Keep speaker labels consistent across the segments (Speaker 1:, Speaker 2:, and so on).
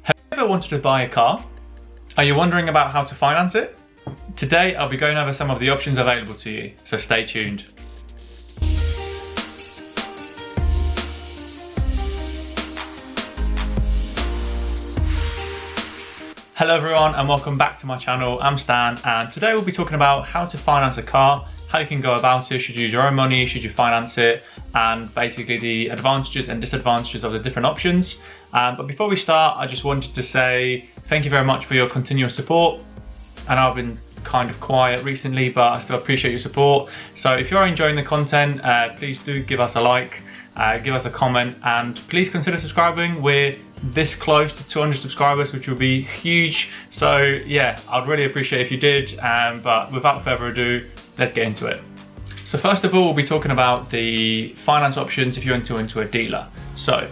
Speaker 1: Have you ever wanted to buy a car? Are you wondering about how to finance it? Today I'll be going over some of the options available to you, so stay tuned. Hello everyone and welcome back to my channel. I'm Stan and today we'll be talking about how to finance a car, how you can go about it, should you use your own money, should you finance it, and basically the advantages and disadvantages of the different options. But before we start, I just wanted to say thank you very much for your continuous support. I know I've been kind of quiet recently, but I still appreciate your support. So if you're enjoying the content, please do give us a like, give us a comment, and please consider subscribing. We're this close to 200 subscribers, which will be huge. So yeah, I'd really appreciate if you did. But without further ado, let's get into it. So first of all, we'll be talking about the finance options if you enter into a dealer. So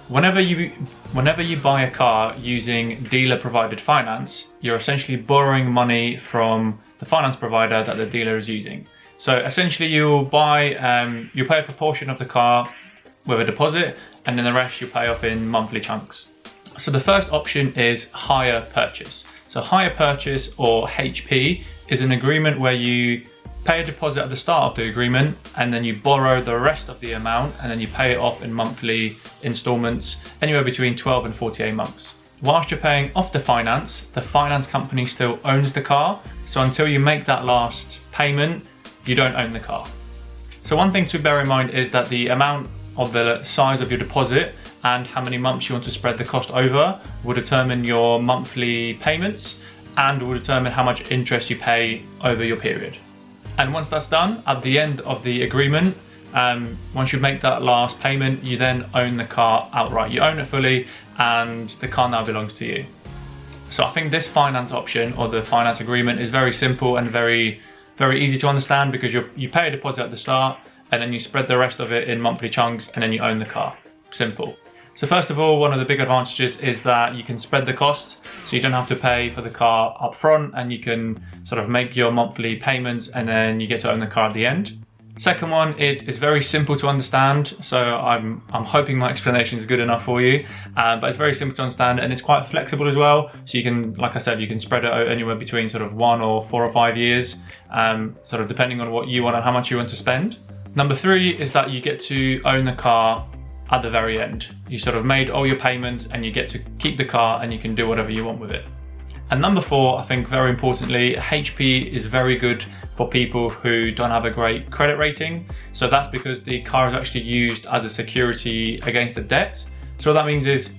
Speaker 1: whenever you buy a car using dealer provided finance, you're essentially borrowing money from the finance provider that the dealer is using. So essentially you'll pay a proportion of the car with a deposit, and then the rest you pay off in monthly chunks. So the first option is hire purchase. So hire purchase, or HP, is an agreement where you pay a deposit at the start of the agreement and then you borrow the rest of the amount and then you pay it off in monthly installments, anywhere between 12 and 48 months. Whilst you're paying off the finance company still owns the car. So until you make that last payment, you don't own the car. So one thing to bear in mind is that the amount of the size of your deposit and how many months you want to spread the cost over will determine your monthly payments and will determine how much interest you pay over your period. And once that's done, at the end of the agreement, once you make that last payment, you then own the car outright. You own it fully and the car now belongs to you. So I think this finance option, or the finance agreement, is very simple and very, very easy to understand, because you pay a deposit at the start and then you spread the rest of it in monthly chunks and then you own the car. Simple. So first of all, one of the big advantages is that you can spread the costs. So you don't have to pay for the car up front, and you can sort of make your monthly payments and then you get to own the car at the end. Second one is very simple to understand. So I'm hoping my explanation is good enough for you, but it's very simple to understand and it's quite flexible as well. So you can, like I said, you can spread it out anywhere between sort of 1 or 4 or 5 years, sort of depending on what you want and how much you want to spend. Number 3 is that you get to own the car at the very end. You sort of made all your payments and you get to keep the car and you can do whatever you want with it. And number 4, I think very importantly, HP is very good for people who don't have a great credit rating. So that's because the car is actually used as a security against the debt. So what that means is,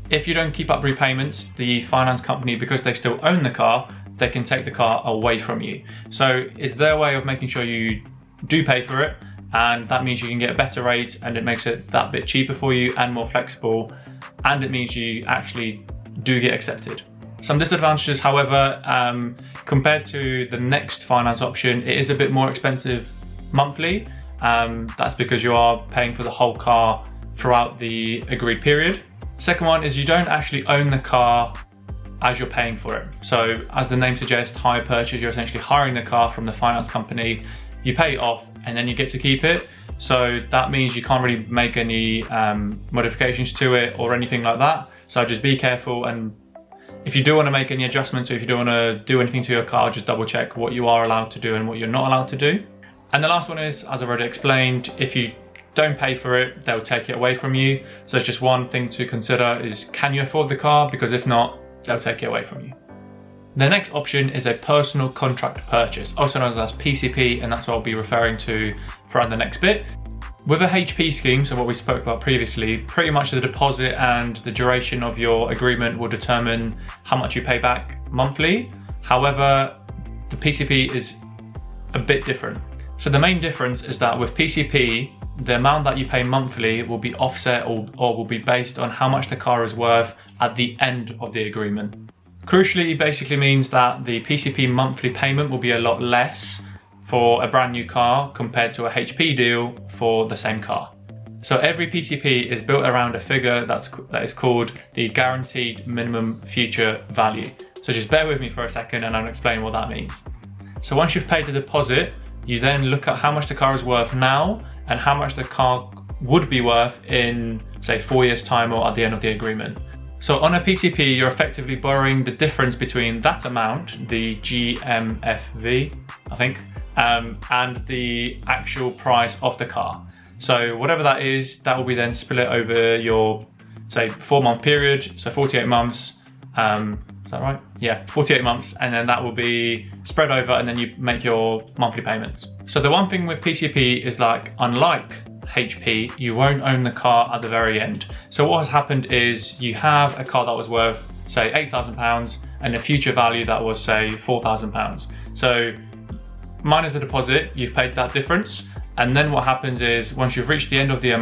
Speaker 1: if you don't keep up repayments, the finance company, because they still own the car, they can take the car away from you. So it's their way of making sure you do pay for it, and that means you can get a better rate and it makes it that bit cheaper for you and more flexible, and it means you actually do get accepted. Some disadvantages, however, compared to the next finance option, it is a bit more expensive monthly. That's because you are paying for the whole car throughout the agreed period. Second one is you don't actually own the car as you're paying for it. So as the name suggests, hire purchase, you're essentially hiring the car from the finance company, you pay it off and then you get to keep it. So that means you can't really make any modifications to it or anything like that. So just be careful, and if you do want to make any adjustments or if you do want to do anything to your car, just double check what you are allowed to do and what you're not allowed to do. And the last one is, as I've already explained, if you don't pay for it, they'll take it away from you. So it's just one thing to consider is, can you afford the car? Because if not, they'll take it away from you. The next option is a personal contract purchase, also known as PCP, and that's what I'll be referring to throughout the next bit. With a HP scheme, so what we spoke about previously, pretty much the deposit and the duration of your agreement will determine how much you pay back monthly. However, the PCP is a bit different. So the main difference is that with PCP, the amount that you pay monthly will be offset or will be based on how much the car is worth at the end of the agreement. Crucially, it basically means that the PCP monthly payment will be a lot less for a brand new car compared to a HP deal for the same car. So every PCP is built around a figure that is called the guaranteed minimum future value. So just bear with me for a second and I'll explain what that means. So once you've paid the deposit, you then look at how much the car is worth now and how much the car would be worth in, say, 4 years time or at the end of the agreement. So on a PCP, you're effectively borrowing the difference between that amount, the GMFV, I think, and the actual price of the car. So whatever that is, that will be then split over your, say, 4-month period, so 48 months. Is that right? Yeah, 48 months, and then that will be spread over, and then you make your monthly payments. So the one thing with PCP is, like, unlike HP, you won't own the car at the very end. So what has happened is you have a car that was worth, say, £8,000 and a future value that was, say, £4,000. So minus the deposit, you've paid that difference. And then what happens is once you've reached the end of the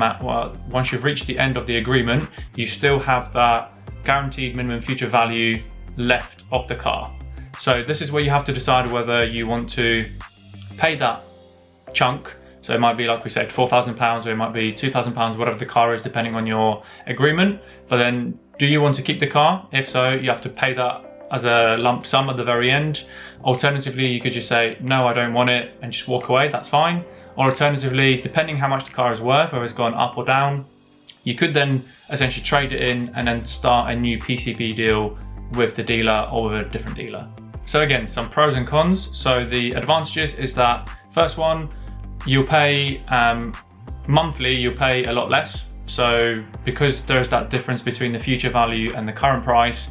Speaker 1: once you've reached the end of the agreement, you still have that guaranteed minimum future value left of the car. So this is where you have to decide whether you want to pay that chunk. So it might be, like we said, £4,000, or it might be £2,000, whatever the car is, depending on your agreement. But then, do you want to keep the car? If so, you have to pay that as a lump sum at the very end. Alternatively, you could just say, no, I don't want it, and just walk away, that's fine. Or alternatively, depending how much the car is worth, whether it's gone up or down, you could then essentially trade it in and then start a new PCP deal with the dealer or with a different dealer. So again, some pros and cons. So the advantages is that, first one, you'll pay monthly, you'll pay a lot less. So because there's that difference between the future value and the current price,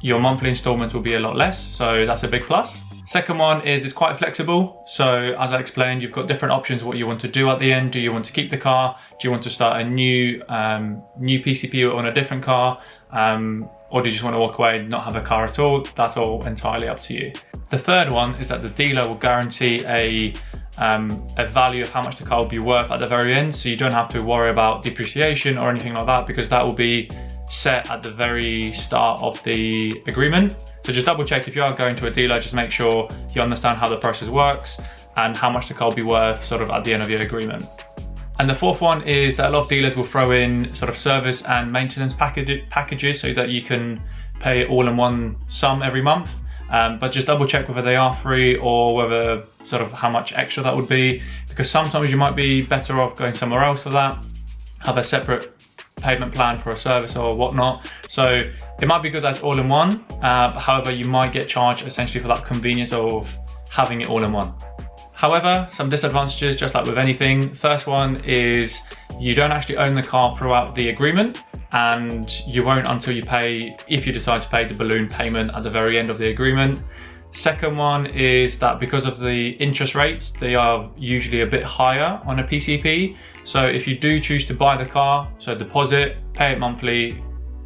Speaker 1: your monthly installments will be a lot less. So that's a big plus. Second one is it's quite flexible. So as I explained, you've got different options what you want to do at the end. Do you want to keep the car? Do you want to start a new PCP on a different car? Or do you just want to walk away and not have a car at all? That's all entirely up to you. The third one is that the dealer will guarantee a value of how much the car will be worth at the very end, so you don't have to worry about depreciation or anything like that, because that will be set at the very start of the agreement. So just double check if you are going to a dealer, just make sure you understand how the process works and how much the car will be worth sort of at the end of your agreement. And the fourth one is that a lot of dealers will throw in sort of service and maintenance packages so that you can pay all in one sum every month. But just double check whether they are free or whether sort of how much extra that would be, because sometimes you might be better off going somewhere else for that, have a separate payment plan for a service or whatnot. So it might be good that's all in one, however you might get charged essentially for that convenience of having it all in one. However, some disadvantages, just like with anything. First one is you don't actually own the car throughout the agreement, and you won't until you pay, if you decide to pay the balloon payment at the very end of the agreement. Second one is that because of the interest rates, they are usually a bit higher on a PCP. So if you do choose to buy the car, so deposit, pay it monthly,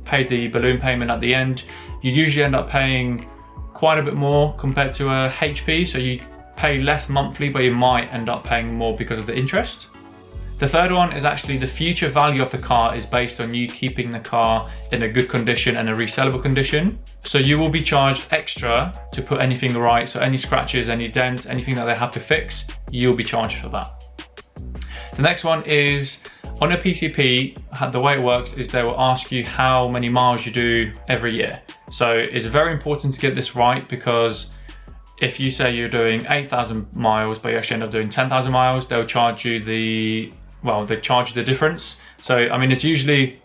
Speaker 1: pay the balloon payment at the end, you usually end up paying quite a bit more compared to a HP. So you pay less monthly, but you might end up paying more because of the interest. The third one is actually the future value of the car is based on you keeping the car in a good condition and a resellable condition. So you will be charged extra to put anything right. So any scratches, any dents, anything that they have to fix, you'll be charged for that. The next one is on a PCP, the way it works is they will ask you how many miles you do every year. So it's very important to get this right, because if you say you're doing 8,000 miles, but you actually end up doing 10,000 miles, they'll charge you they charge you the difference. So, I mean, it's usually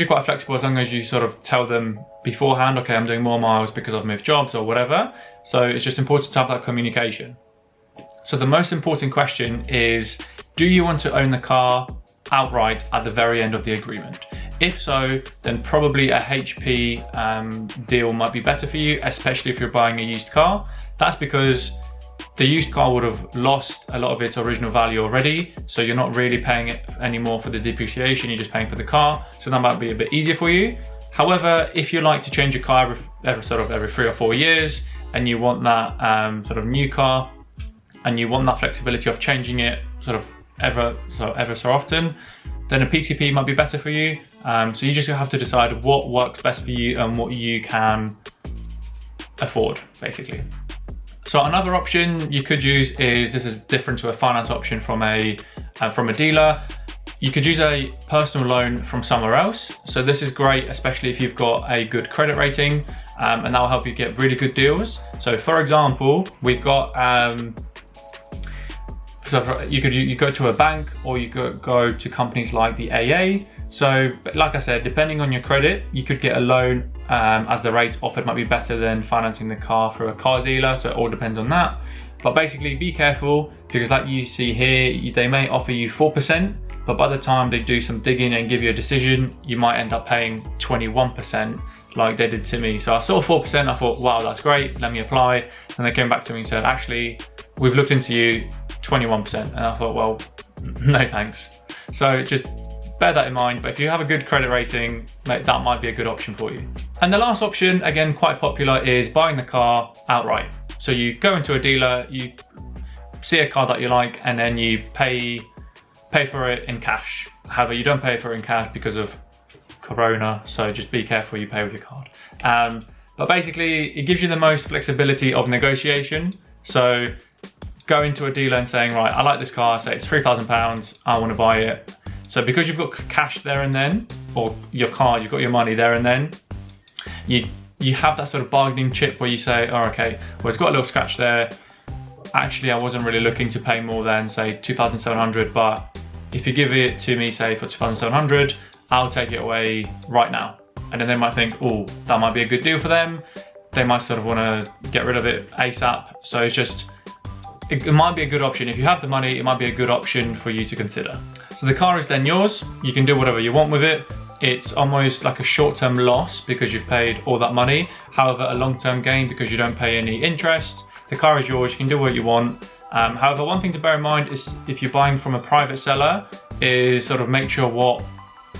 Speaker 1: quite flexible as long as you sort of tell them beforehand, okay, I'm doing more miles because I've moved jobs or whatever. So it's just important to have that communication. So the most important question is, do you want to own the car outright at the very end of the agreement? If so, then probably a HP deal might be better for you, especially if you're buying a used car. That's because the used car would have lost a lot of its original value already, so you're not really paying it anymore for the depreciation, you're just paying for the car, so that might be a bit easier for you. However, if you like to change your car every 3 or 4 years, and you want that sort of new car, and you want that flexibility of changing it sort of ever so often, then a PCP might be better for you. So you just have to decide what works best for you and what you can afford, basically. So another option you could use is, this is different to a finance option from a dealer. You could use a personal loan from somewhere else. So this is great, especially if you've got a good credit rating, and that will help you get really good deals. So for example, we've got, so you go to a bank, or you could go to companies like the AA. So like I said, depending on your credit, you could get a loan as the rates offered might be better than financing the car through a car dealer. So it all depends on that. But basically be careful, because like you see here, they may offer you 4%, but by the time they do some digging and give you a decision, you might end up paying 21% like they did to me. So I saw 4%, I thought, wow, that's great, let me apply. And they came back to me and said, actually, we've looked into you, 21%. And I thought, well, no thanks. So just bear that in mind. But if you have a good credit rating, that might be a good option for you. And the last option, again, quite popular, is buying the car outright. So you go into a dealer, you see a car that you like, and then you pay for it in cash. However, you don't pay for it in cash because of Corona, so just be careful you pay with your card. But basically, it gives you the most flexibility of negotiation. So go into a dealer and saying, right, I like this car, say it's £3,000, I want to buy it. So because you've got cash there and then, or your car, you've got your money there and then, you have that sort of bargaining chip where you say, oh, okay, well, it's got a little scratch there. Actually, I wasn't really looking to pay more than, say, 2,700, but if you give it to me, say, for 2,700, I'll take it away right now. And then they might think, oh, that might be a good deal for them. They might sort of want to get rid of it ASAP. So it's just, it might be a good option. If you have the money, it might be a good option for you to consider. So the car is then yours. You can do whatever you want with it. It's almost like a short-term loss because you've paid all that money. However, a long-term gain because you don't pay any interest. The car is yours, you can do what you want. However, one thing to bear in mind is if you're buying from a private seller, is sort of make sure what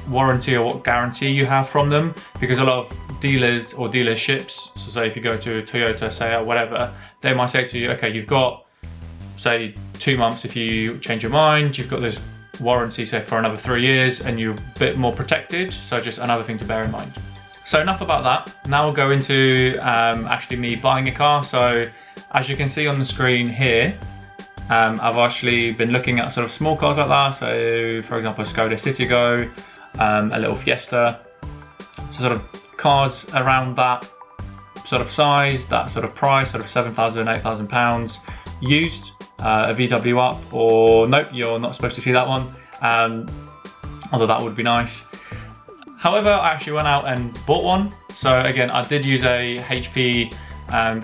Speaker 1: warranty or what guarantee you have from them, because a lot of dealers or dealerships, so say if you go to Toyota, say, or whatever, they might say to you, okay, you've got, say, 2 months if you change your mind, you've got this warranty, say, for another 3 years, and you're a bit more protected. So just another thing to bear in mind. So enough about that. Now we'll go into actually me buying a car. So as you can see on the screen here, I've actually been looking at sort of small cars like that. So for example, a Skoda Citigo, a little Fiesta. So sort of cars around that sort of size, that sort of price, sort of £7,000, £8,000 used. A VW up, or nope, you're not supposed to see that one, although that would be nice. However, I actually went out and bought one. So again, I did use a HP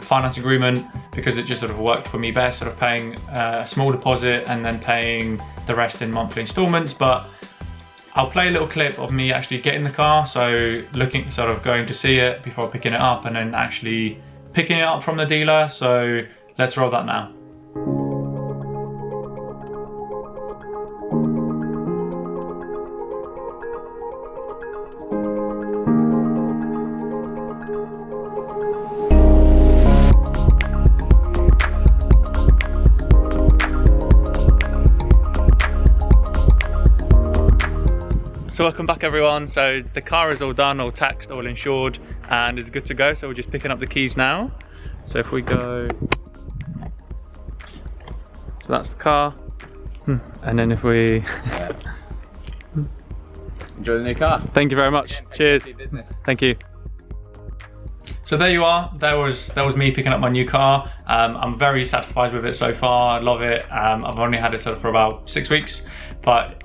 Speaker 1: finance agreement because it just sort of worked for me best, sort of paying a small deposit and then paying the rest in monthly installments. But I'll play a little clip of me actually getting the car, so looking, sort of going to see it before picking it up, and then actually picking it up from the dealer. So let's roll that now. So welcome back everyone. So the car is all done, all taxed, all insured, and it's good to go. So we're just picking up the keys now. So if we go, so that's the car. And then if we
Speaker 2: enjoy the new car.
Speaker 1: Thank you very much. Cheers. Thank you. So there you are. That was me picking up my new car. I'm very satisfied with it so far. I love it. I've only had it sort of for about 6 weeks, but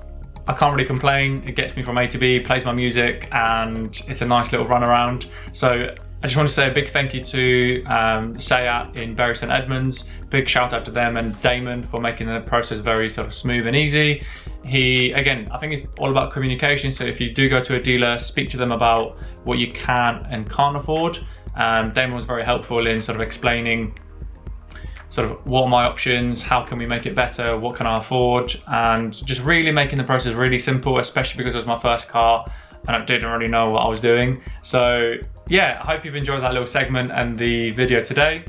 Speaker 1: I can't really complain. It gets me from A to B, plays my music, and it's a nice little run around. So I just want to say a big thank you to Sayat in Bury St Edmunds. Big shout out to them and Damon for making the process very sort of smooth and easy. Again, I think it's all about communication. So if you do go to a dealer, speak to them about what you can and can't afford. Damon was very helpful in sort of explaining sort of what are my options, how can we make it better, what can I afford, and just really making the process really simple, especially because it was my first car and I didn't really know what I was doing. So yeah, I hope you've enjoyed that little segment and the video today.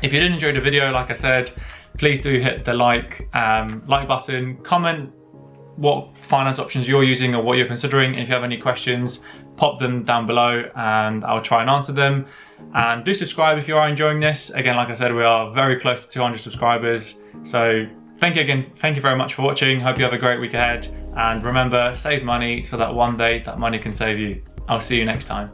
Speaker 1: If you did enjoy the video, like I said, please do hit the like button, comment what finance options you're using or what you're considering. And if you have any questions, pop them down below and I'll try and answer them. And do subscribe if you are enjoying this. Again, like I said, we are very close to 200 subscribers. So thank you again. Thank you very much for watching. Hope you have a great week ahead. And remember, save money so that one day that money can save you. I'll see you next time.